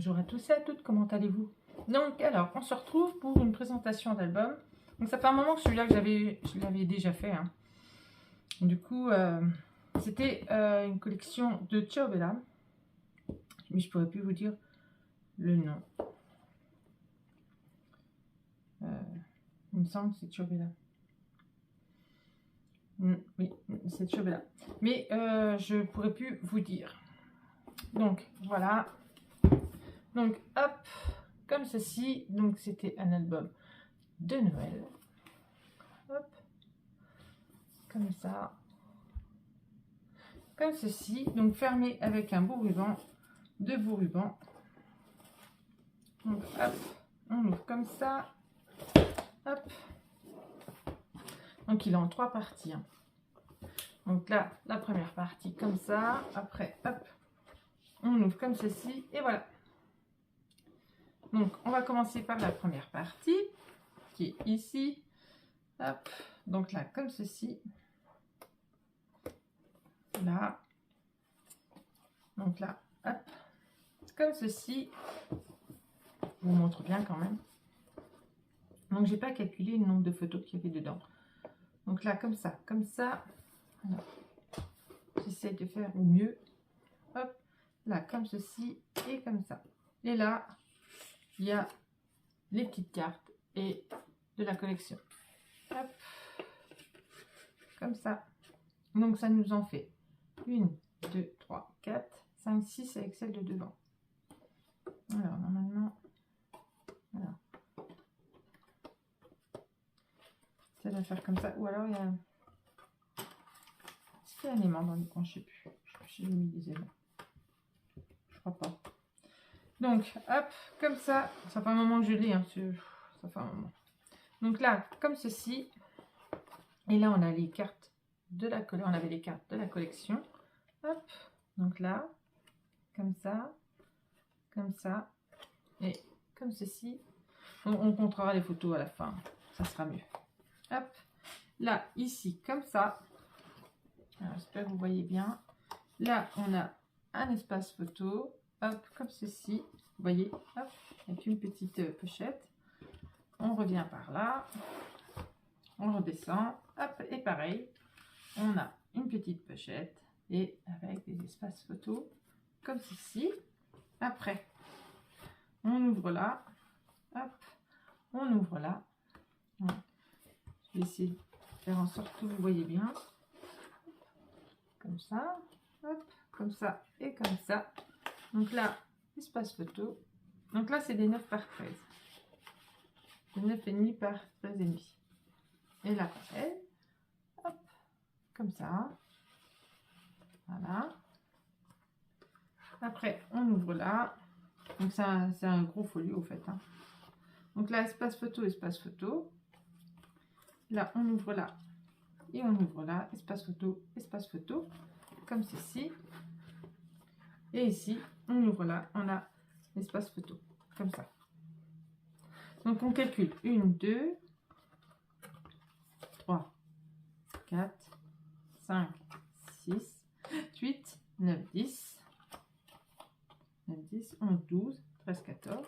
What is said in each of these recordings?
Bonjour à tous et à toutes, comment allez-vous? Donc, alors, on se retrouve pour une présentation d'album. Donc, ça fait un moment que celui-là, je l'avais déjà fait. Hein. Du coup, c'était une collection de Ciao Bella. Mais je pourrais plus vous dire le nom. Il me semble que c'est Ciao Bella. Oui, c'est Ciao Bella. Mais je pourrais plus vous dire. Donc, voilà. Donc, hop, comme ceci. Donc, c'était un album de Noël. Hop, comme ça. Comme ceci. Donc, fermé avec un beau ruban. Deux beaux rubans. Donc, hop, on ouvre comme ça. Hop. Donc, il est en 3 parties. Hein. Donc là, la première partie comme ça. Après, hop, on ouvre comme ceci. Et voilà. Donc, on va commencer par la première partie, qui est ici. Hop. Donc là, comme ceci. Là. Donc là, hop. Comme ceci. Je vous montre bien quand même. Donc, j'ai pas calculé le nombre de photos qu'il y avait dedans. Donc là, comme ça, comme ça. J'essaie de faire au mieux. Hop. Là, comme ceci et comme ça. Et là, il y a les petites cartes et de la collection. Hop. Comme ça. Donc, ça nous en fait 1, 2, 3, 4, 5, 6 avec celle de devant. Alors, normalement, voilà. Ça va faire comme ça. Ou alors, il y a... Est-ce qu'il y a un aimant dans les coins? Je sais plus. Je sais plus si j'ai mis des aimants. Je crois pas. Donc, hop, comme ça. Ça fait un moment que je l'ai. Hein, ça fait un moment. Donc là, comme ceci. Et là, on a les cartes de la collection. On avait les cartes de la collection. Hop. Donc là, comme ça. Comme ça. Et comme ceci. On comptera les photos à la fin. Ça sera mieux. Hop. Là, ici, comme ça. Alors, j'espère que vous voyez bien. Là, on a un espace photo. Hop, comme ceci. Vous voyez, hop, avec une petite pochette. On revient par là. On redescend. Hop, et pareil. On a une petite pochette. Et avec des espaces photo. Comme ceci. Après, on ouvre là. Hop, on ouvre là. Voilà. Je vais essayer de faire en sorte que vous voyez bien. Comme ça. Hop, comme ça et comme ça. Donc là, espace photo. Donc là, c'est des 9 par 13. Des 9,5 par 13,5. Et là, pareil. Hop, comme ça. Voilà. Après, on ouvre là. Donc c'est un gros folio, au fait. Hein. Donc là, espace photo, espace photo. Là, on ouvre là. Et on ouvre là. Espace photo, comme ceci. Et ici, on ouvre là. On a l'espace photo, comme ça. Donc, on calcule 1, 2, 3, 4, 5, 6, 8, 9, 10, 9, 10, 11, 12, 13, 14,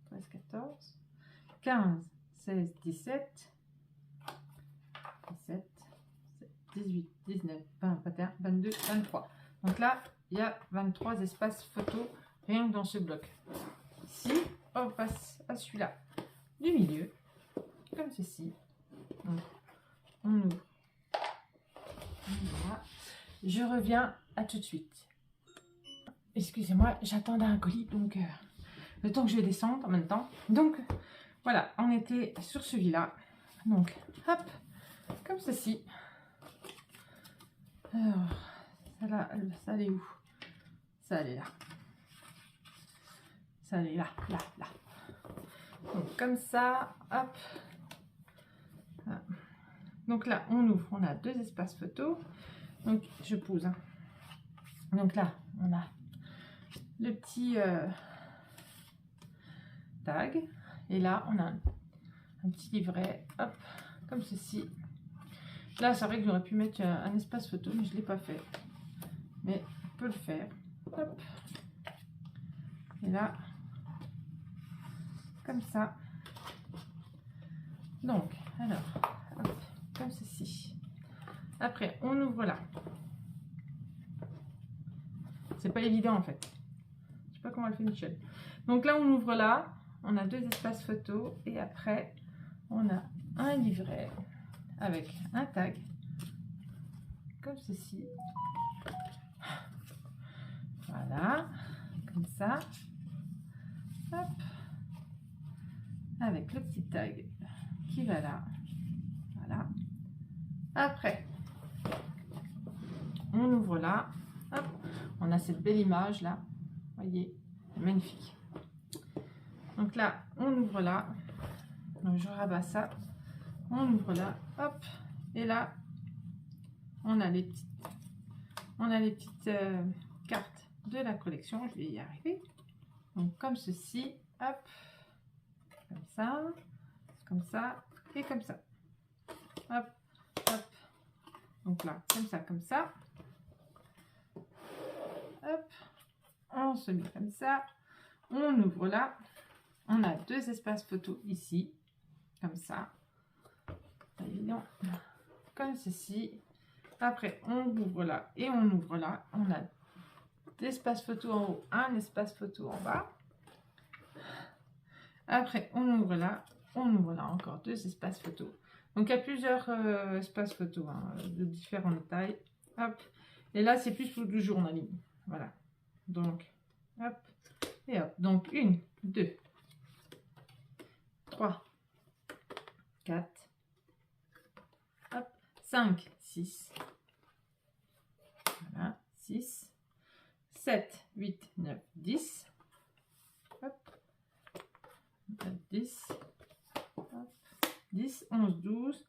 13, 14, 15, 16, 17, 17, 18, 19, 20, 21, 22, 23. Donc là, il y a 23 espaces photos rien que dans ce bloc. Ici, on passe à celui-là du milieu, comme ceci. Donc, on ouvre. Voilà. Je reviens à tout de suite. Excusez-moi, j'attendais un colis, donc le temps que je vais descendre en même temps. Donc, voilà, on était sur celui-là. Donc, hop, comme ceci. Alors, ça allait où? Ça allait là. Ça allait là, là, là. Donc, comme ça, hop. Voilà. Donc là, on ouvre, on a 2 espaces photos. Donc, je pose. Hein. Donc là, on a le petit tag. Et là, on a un petit livret, hop, comme ceci. Là, c'est vrai que j'aurais pu mettre un espace photo, mais je ne l'ai pas fait. Mais peux le faire. Hop. Et là, comme ça. Donc, alors, hop, comme ceci. Après, on ouvre là. C'est pas évident en fait. Je sais pas comment elle fait Michel. Donc là, on ouvre là. On a 2 espaces photos. Et après, on a un livret avec un tag. Comme ceci. Voilà. Comme ça. Hop. Avec le petit tag qui va là. Voilà. Après, on ouvre là. Hop. On a cette belle image là. Voyez, magnifique. Donc là, on ouvre là. Donc je rabats ça. On ouvre là. Hop. Et là, on a les petites cartes de la collection. Je vais y arriver. Donc comme ceci. Hop. Comme ça et comme ça. Hop, hop. Donc là, comme ça. Hop, on se met comme ça. On ouvre là. On a 2 espaces photos ici, comme ça. Évident. Comme ceci. Après, on ouvre là et on ouvre là. On a l'espace photo en haut, un espace photo en bas. Après, on ouvre là encore 2 espaces photos. Donc, il y a plusieurs espaces photos hein, de différentes tailles. Hop. Et là, c'est plus pour du journaling. Voilà. Donc, hop. Et hop. Donc, 1, 2, 3, 4, hop, 5, 6. Voilà. 6, 7, 8, 9, 10. Hop. 10, hop, 10, 11, 12,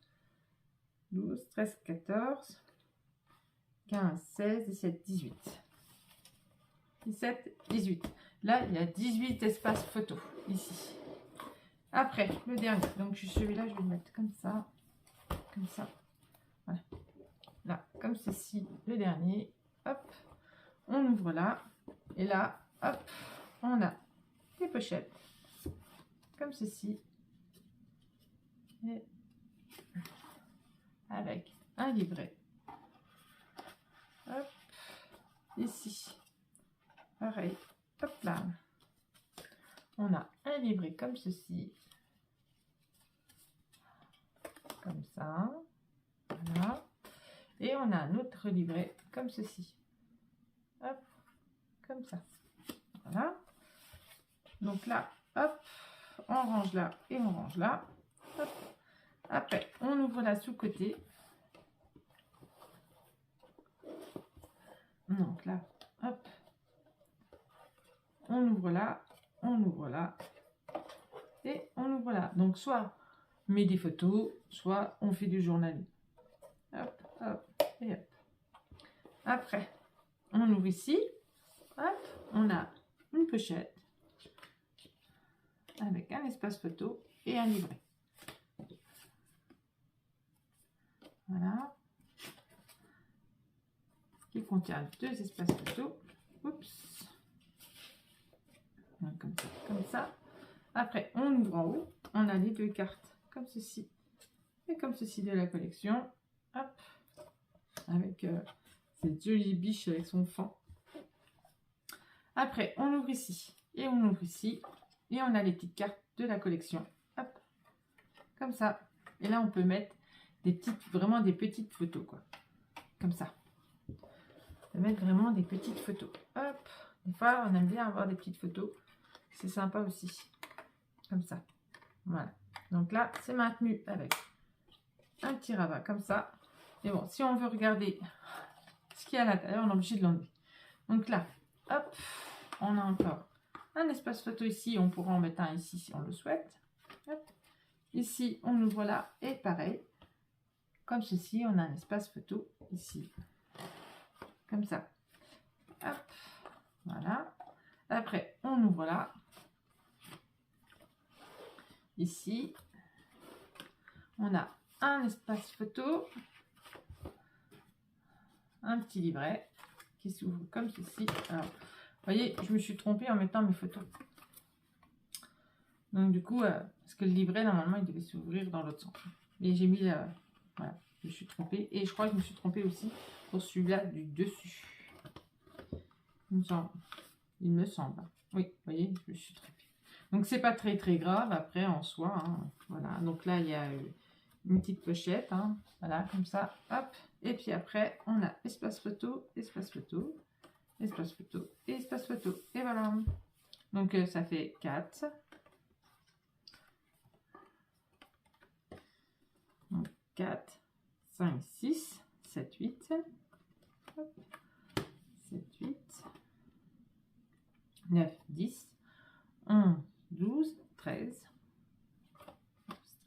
12, 13, 14, 15, 16, 17, 18. 17, 18. Là, il y a 18 espaces photos ici. Après, le dernier. Donc, celui-là, je vais le mettre comme ça. Comme ça. Voilà. Là, comme ceci, le dernier. Hop. On ouvre là. Et là, hop, on a des pochettes. Comme ceci. Et avec un livret. Hop. Ici. Pareil. Hop là. On a un livret comme ceci. Comme ça. Voilà. Et on a un autre livret comme ceci. Hop. Comme ça. Voilà. Donc là, hop. On range là et on range là. Hop. Après, on ouvre là sous côté. Donc là, hop. On ouvre là et on ouvre là. Donc soit on met des photos, soit on fait du journaling. Hop, hop et hop. Après, on ouvre ici. Hop, on a une pochette avec un espace photo et un livret. Voilà. Qui contient 2 espaces photos. Oups. Comme ça. Après, on ouvre en haut. On a les 2 cartes comme ceci et comme ceci de la collection. Hop. Avec cette jolie biche avec son fond. Après, on ouvre ici et on ouvre ici. Et on a les petites cartes de la collection. Hop. Comme ça. Et là, on peut mettre des petites, vraiment des petites photos, quoi. Comme ça. On peut mettre vraiment des petites photos. Hop. Des fois, on aime bien avoir des petites photos. C'est sympa aussi. Comme ça. Voilà. Donc là, c'est maintenu avec un petit rabat comme ça. Et bon, si on veut regarder ce qu'il y a à l'intérieur, on est obligé de l'enlever. Donc là, hop, on a encore un espace photo ici. On pourra en mettre un ici si on le souhaite. Hop. Ici, on ouvre là et pareil. Comme ceci, on a un espace photo ici. Comme ça. Hop. Voilà. Après, on ouvre là. Ici, on a un espace photo, un petit livret qui s'ouvre comme ceci. Alors, vous voyez, je me suis trompée en mettant mes photos. Donc du coup, parce que le livret, normalement, il devait s'ouvrir dans l'autre sens. Et j'ai mis, voilà, je me suis trompée. Et je crois que je me suis trompée aussi pour celui-là du dessus. Il me semble. Oui, vous voyez, je me suis trompée. Donc c'est pas très très grave après en soi. Hein. Voilà, donc là, il y a une petite pochette. Hein. Voilà, comme ça, hop. Et puis après, on a espace photo, espace photo, espace photo et espace photo. Et voilà. Donc ça fait 4. Donc 4, 5, 6, 7, 8. Hop. 7, 8. 9, 10, 11, 12, 13.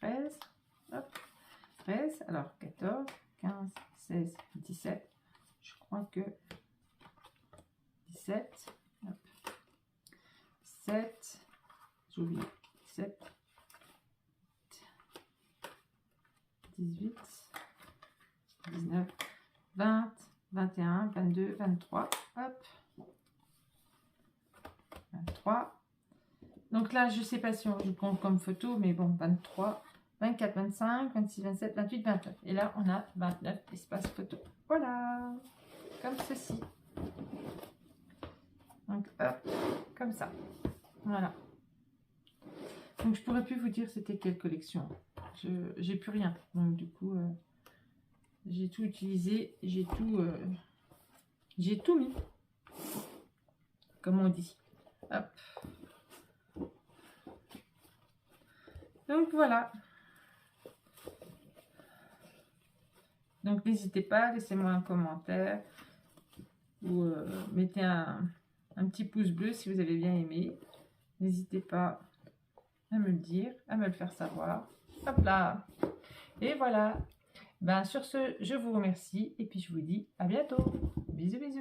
13. Hop. 13. Alors 14, 15, 16, 17. Je crois que 17. Hop. 7. J'ai oublié. 7. 18, 19, 20, 21, 22, 23, hop, 23. Donc là, je ne sais pas si je compte comme photo, mais bon, 23, 24, 25, 26, 27, 28, 29. Et là, on a 29 espaces photo. Voilà, comme ceci. Donc, hop, comme ça. Voilà. Donc, je pourrais plus vous dire c'était quelle collection. J'ai plus rien. Donc, du coup, j'ai tout utilisé. J'ai tout mis. Comme on dit. Hop. Donc, voilà. Donc, n'hésitez pas. Laissez-moi un commentaire. Ou mettez un petit pouce bleu si vous avez bien aimé. N'hésitez pas à me le dire, à me le faire savoir. Hop là. Et voilà. Ben, sur ce, je vous remercie et puis je vous dis à bientôt. Bisous, bisous.